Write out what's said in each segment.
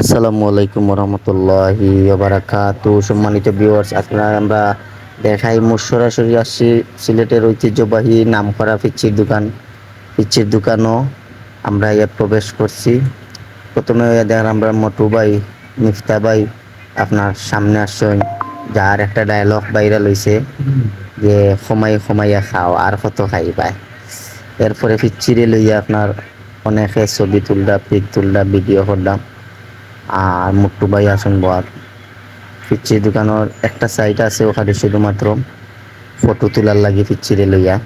আসসালামু আলাইকুম রহমতুল্লাহি বারাকাতু। সম্মানিত ভিউয়ার্স, আপনারা আমরা দেখাই সরাসরি আসছি সিলেটের ঐতিহ্যবাহী নামকরা পিচ্ছির দোকানও আমরা প্রবেশ করছি। প্রথমে দেখেন আমরা মটু ভাই, মিফতা ভাই আপনার সামনে আসছেন, যার একটা ডায়লগ ভাইরাল হইছে যে খমাইয়া খাও আর কত খাইবাই। এরপরে পিচ্ছিরে লইয়া আপনার অনেকে ছবি তুললা, পিক তুললা, ভিডিও করলাম। আর মুট্টু ভাই আসুন বয়াত পিচ্ছি দোকানের একটা সাইট আছে, ওখানে শুধুমাত্র ফটো তোলার লাগে পিচ্ছিরে লইয়া।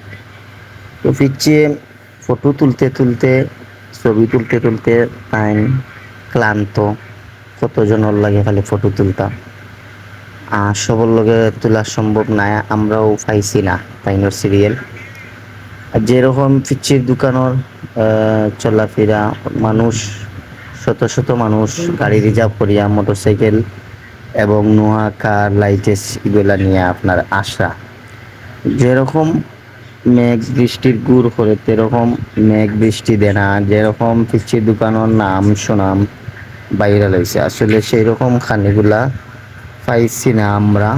তো পিচ্ছি ফটো তুলতে তুলতে, ছবি তুলতে তুলতে টাইম ক্লান্ত, কতজনের লাগে খালি ফটো তুলতাম। আর সবার লগে তোলা সম্ভব না, আমরাও পাইছি না তাইনোর সিরিয়াল। আর যেরকম পিচ্ছির দোকানের চলাফেরা, মানুষ শত শত মানুষ গাড়ি রিজার্ভ করিয়া মোটরসাইকেল এবং নোয়া কার লাইটেস এগুলা নিয়ে আপনার আসা। যেরকম মেঘ বৃষ্টির গুড় করে তেরকম মেঘ বৃষ্টি দেয় না। যেরকম পিচ্ছির দোকানের নাম সুনাম ভাইরাল হয়েছে, আসলে সেই রকম খানিগুলা পাইছি না আমরা।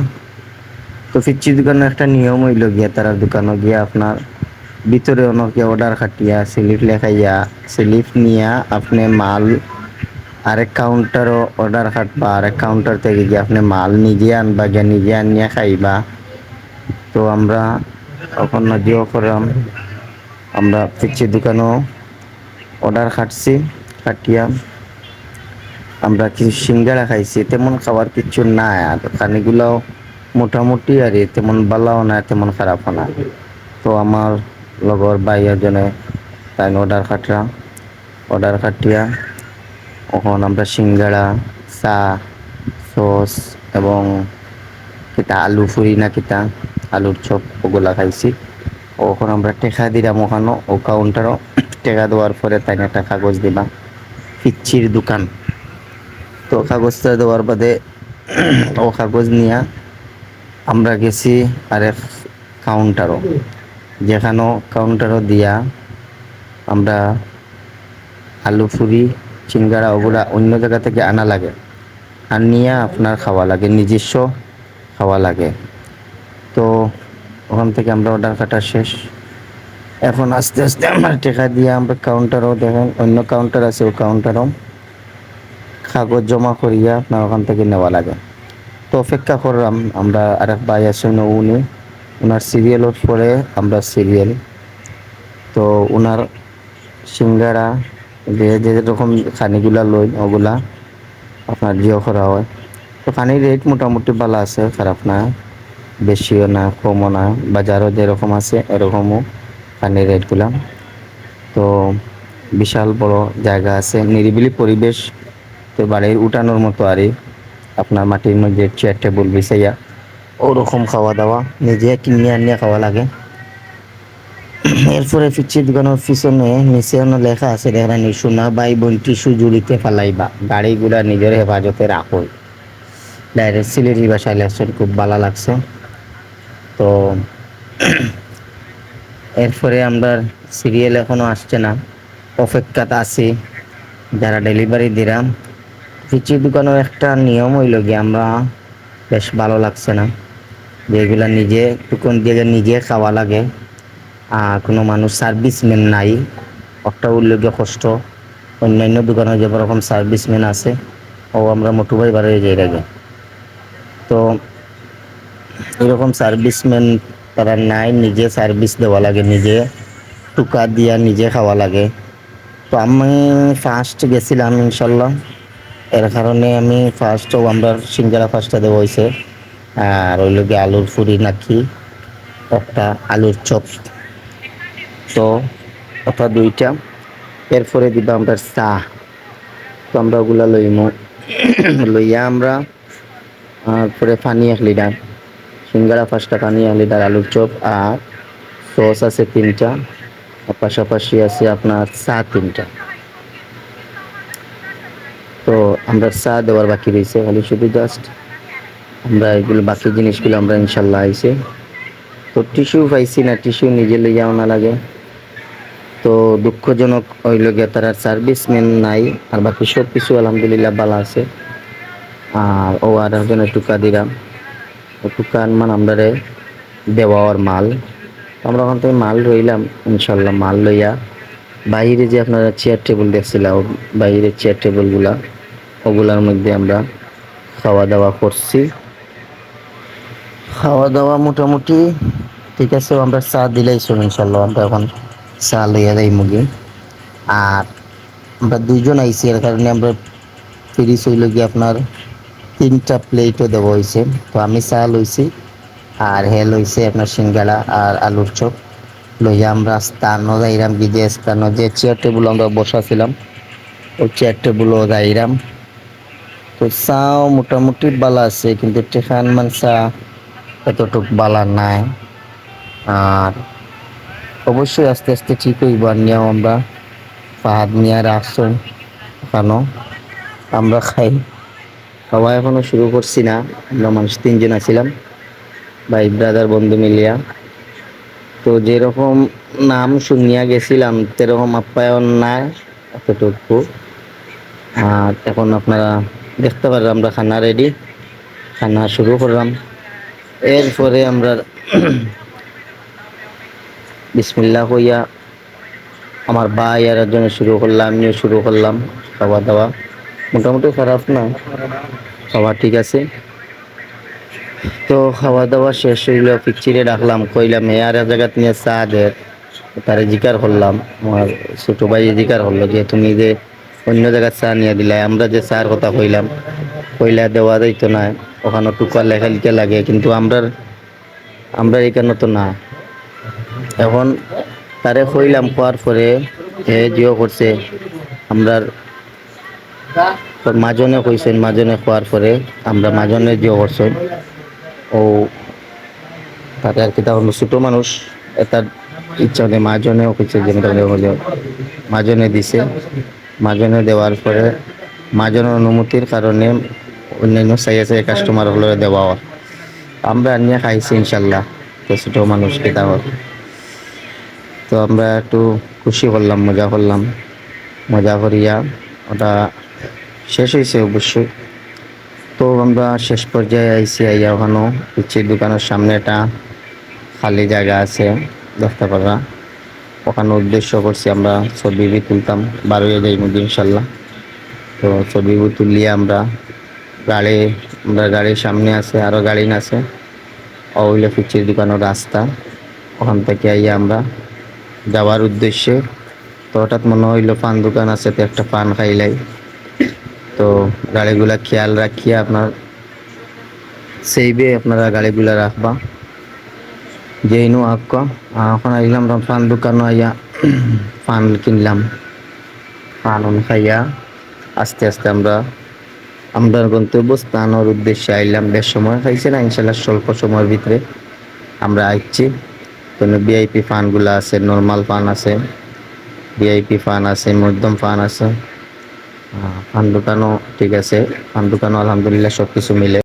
তো পিচ্ছির দোকানের একটা নিয়ম হইল গিয়া, তারা দোকানে গিয়া আপনার ভিতরে অনেকে অর্ডার খাটিয়া স্লিপ লেখাইয়া স্লিপ নিয়া আপনি মাল আরেক কাউন্টারও অর্ডার খাটবা, আরেক কাউন্টার থেকে গিয়ে আপনি মাল নিজে আনবা, গিয়া নিজে আনিয়া খাইবা। তো আমরা এখন নদীও করলাম, আমরা পিচ্ছির দোকানও অর্ডার খাটিয়া আমরা কিছু সিঙ্গারা খাইছি। তেমন খাবার কিছু নাই, আর খানিগুলাও মোটামুটি আর তেমন ভালোও না তেমন খারাপও না। তো আমার লগর ভাই এজনে তাই অর্ডার খাটিয়া এখন আমরা সিঙ্গারা, চা, সস এবং কিতা আলু ফুরি না কিতা আলুর চপ ওগুলা খাইছি। ওখন আমরা টেকা দিলাম ওখানো, ও কাউন্টারও টেকা দেওয়ার পরে তাই একটা কাগজ দিবা পিচ্ছির দোকান। তো কাগজটা দেওয়ার বাদে ও কাগজ নিয়ে আমরা গেছি আরেক কাউন্টারও, যেখানেও কাউন্টারও দিয়া আমরা আলু ফুরি সিঙ্গারা ওগুলা অন্য জায়গা থেকে আনা লাগে, আর নিয়ে আপনার খাওয়া লাগে, নিজস্ব খাওয়া লাগে। তো ওখান থেকে আমরা অর্ডার কাটা শেষ। এখন আস্তে আস্তে আমার টেকা দিয়ে আমরা কাউন্টারও দেখেন অন্য কাউন্টার আছে, ও কাউন্টারও কাগজ জমা করিয়া আপনার ওখান থেকে নেওয়া লাগে। তো অপেক্ষা করলাম আমরা, আরেক ভাই আসেন উনি, ওনার সিরিয়ালের পরে আমরা সিরিয়াল। তো ওনার সিঙ্গারা যে যেরকম খানিগুলা লই ওগুলা আপনার জিও করা হয়। তো পানির রেট মোটামুটি ভালো আছে, খারাপ না, বেশিও না কমও না, বাজারও যেরকম আছে এরকমও পানির রেটগুলা। তো বিশাল বড় জায়গা আছে, নিরিবিলি পরিবেশ। তো বাড়ির উঠানোর মতো আরই আপনার মাটির মধ্যে চেয়ার টেবিল বিছাইয়া ওরকম খাওয়া দাওয়া নিজে কিনে আনিয়ে খাওয়া লাগে। এরপরে পিচ্ছির দোকানের পিছনে নিচে লেখা আছে, দেখেন সোনা বাই বোন টিস্যু জুড়িতে ফালাইবা, গাড়ি গুড়া নিজের হেফাজতে রাখো। ডাইরেক্ট সিলেটি ভাষায় লেখছেন, খুব ভালো লাগছে। তো এরপরে আমরা সিরিয়াল এখনো আসছে না, অপেক্ষাতে আছি যারা ডেলিভারি দিলাম। পিচ্ছির দোকানের একটা নিয়ম হইল গিয়ে, আমরা বেশ ভালো লাগছে না যেগুলা নিজে দোকান দিয়ে নিজে খাওয়া লাগে, কোনো মানুষ সার্ভিসম্যান নাই, একটা উল্লেখ্য কষ্ট। অন্যান্য দোকানে যেরকম সার্ভিসম্যান আছে, ও আমরা মোটু ভাই বাড়ি যাই লাগে। তো এরকম সার্ভিসম্যান তারা নাই, নিজে সার্ভিস দেওয়া লাগে, নিজে টুকা দিয়া নিজে খাওয়া লাগে। তো আমি ফার্স্ট গেছিলাম ইনশাল্লাহ, এর কারণে আমি ফার্স্টও আমরা সিঙ্গারা ফার্স্টে দেওয়া হয়েছে, আর ওই লোকে আলুর ফুরি নাকি একটা আলুর চপ, তো ওটা দুইটা। এরপরে দিবা আমরা চা। তো আমরা ওগুলা লইমু, লইয়া আমরা পরে পানি 1 লিটার, সিঙ্গারা 5টা, পানি 1 লিটার, আলুর চপ আর সস আছে 3টা, আর পাশাপাশি আছে আপনার চা 3টা। তো আমরা চা দেওয়ার বাকি রয়েছে, খালি শুধু জাস্ট আমরা এগুলো বাকি জিনিসগুলো আমরা ইনশাল্লাহ আইছে। তো টিস্যু পাইছি না, টিস্যু নিজে লইয়াও না লাগে। তো দুঃখজনক হইল গিয়া তার সার্ভিসম্যান নাই, আর বাকি সব কিছু আলহামদুলিল্লাহ ভালো আছে। আর ও আর একজনের টুকা দিলাম, ও টুকান মান আমরা দেওয়ার মাল। আমরা ওখান থেকে মাল রইলাম, ইনশাল্লাহ মাল লইয়া বাইরে যে আপনারা চেয়ার টেবিল দেখছিলাম, বাইরের চেয়ার টেবিল গুলা, ওগুলার মধ্যে আমরা খাওয়া দাওয়া করছি। খাওয়া দাওয়া মোটামুটি ঠিক আছে। আমরা চা দিলাইছো ইনশাল্লাহ, আমরা এখন চা লইয়া যাই মুগি। আর আমরা দুইজন আইছি, এর কারণে আমরা ফ্রিজ হইল গিয়ে আপনার 3টা প্লেটও দেওয়া হয়েছে। তো আমি চা লইছি, আর হে লইছে আপনার সিঙ্গাড়া আর আলুর চপ। লইয়া আমরা স্থানও যাইরাম, বিদেশ স্থানও যে চেয়ার টেবিল আমরা বসাছিলাম ওই চেয়ার টেবিলও যাইরাম। তো চাও মোটামুটি বালা আছে, কিন্তু টেখান মান চা এতটুক বালা নাই। আর অবশ্যই আস্তে আস্তে ঠিক হইব। আর নিয়েও আমরা ফাহাদ মিয়ার আসছো এখানো, আমরা খাই। খাওয়া এখনো শুরু করছি না, আমরা মানুষ 3জন আছিলাম, ভাই ব্রাদার বন্ধু মিলিয়া। তো যেরকম নাম শুনিয়া গেছিলাম সেরকম আপ্যায়ন নাই এতটুকু। আর এখন আপনারা দেখতে পারেন আমরা খানা রেডি, খানা শুরু করলাম। এরপরে আমরা বিসমিল্লাহ হইয়া আমার ভাই আর একজনে শুরু করলাম, আমিও শুরু করলাম খাওয়া দাওয়া। মোটামুটি খারাপ না, খাওয়া ঠিক আছে। তো খাওয়া দাওয়া শেষ হইল, পিচ্চিরে ডাকলাম, কইলাম এ আর এক জায়গা নিয়ে চা দে। তারে জিকার করলাম, আমার ছোট ভাই জিকার করলো যে তুমি যে অন্য জায়গায় চা নিয়ে দিলাই, আমরা যে চার কথা কইলাম কইলা দেওয়া যাইতো না, ওখানে টুকা লেখা লিখে লাগে, কিন্তু আমরা এখানে তো না। এখন তারে কইলাম, কোয়ার পরে হে জিও করছে, আমরা মাজনে কইছেন, মাজনে কোয়ার পরে আমরা মাজনে জিও করছেন। ও তাতে আর কি, তখন ছোট মানুষ তার ইচ্ছা হলে মাজনেও কইছে যে মাজনে দিছে। মাজনে দেওয়ার পরে মাজনের অনুমতির কারণে অন্যান্য চাইয়া চাইয়া কাস্টমার হলে দেওয়া হয়। আমরা নিয়ে খাইছি ইনশাল্লাহ। তো ছোট মানুষ খেতা হয়, তো আমরা একটু খুশি করলাম, মজা করলাম। মজা করিয়া ওটা শেষ হয়েছে অবশ্যই। তো আমরা শেষ পর্যায়ে আইসি, আইয়া ওখানেও পিচ্ছির দোকানের সামনে একটা খালি জায়গা আছে দেখতে পারা, ওখানে উদ্দেশ্য করছি আমরা ছবি তুলতাম, বারোই যাই মধ্যে ইনশাল্লাহ। তো ছবি তুলিয়ে আমরা গাড়ির সামনে আছে, আরও গাড়ি আছে, ওইলে পিচ্ছির দোকানের রাস্তা, ওখান থেকে আইয়া আমরা যাওয়ার উদ্দেশ্যে। তো হঠাৎ মনে হইলো পান দোকান আছে, তো একটা পান খাইলাই। তো গাড়িগুলা খেয়াল রাখিয়া আপনার সেইবে আপনারা গাড়িগুলা রাখবা, যেইনু আক্কা। এখন আইলাম পান দোকানও আইয়া পান কিনলাম, পান খাইয়া আস্তে আস্তে আমরা গন্তব্যস্থানের উদ্দেশ্যে আইলাম। বেশ সময় খাইছে না ইনশাল্লাহ, স্বল্প সময়ের ভিতরে আমরা আইছি। তো ভিআইপি ফানগুলো আছে, নর্মাল ফান আছে, ভিআইপি ফান আছে, মধ্যম ফান আছে। ফান দোকানও ঠিক আছে, ফান দোকানও আলহামদুলিল্লাহ সব কিছু মিলে।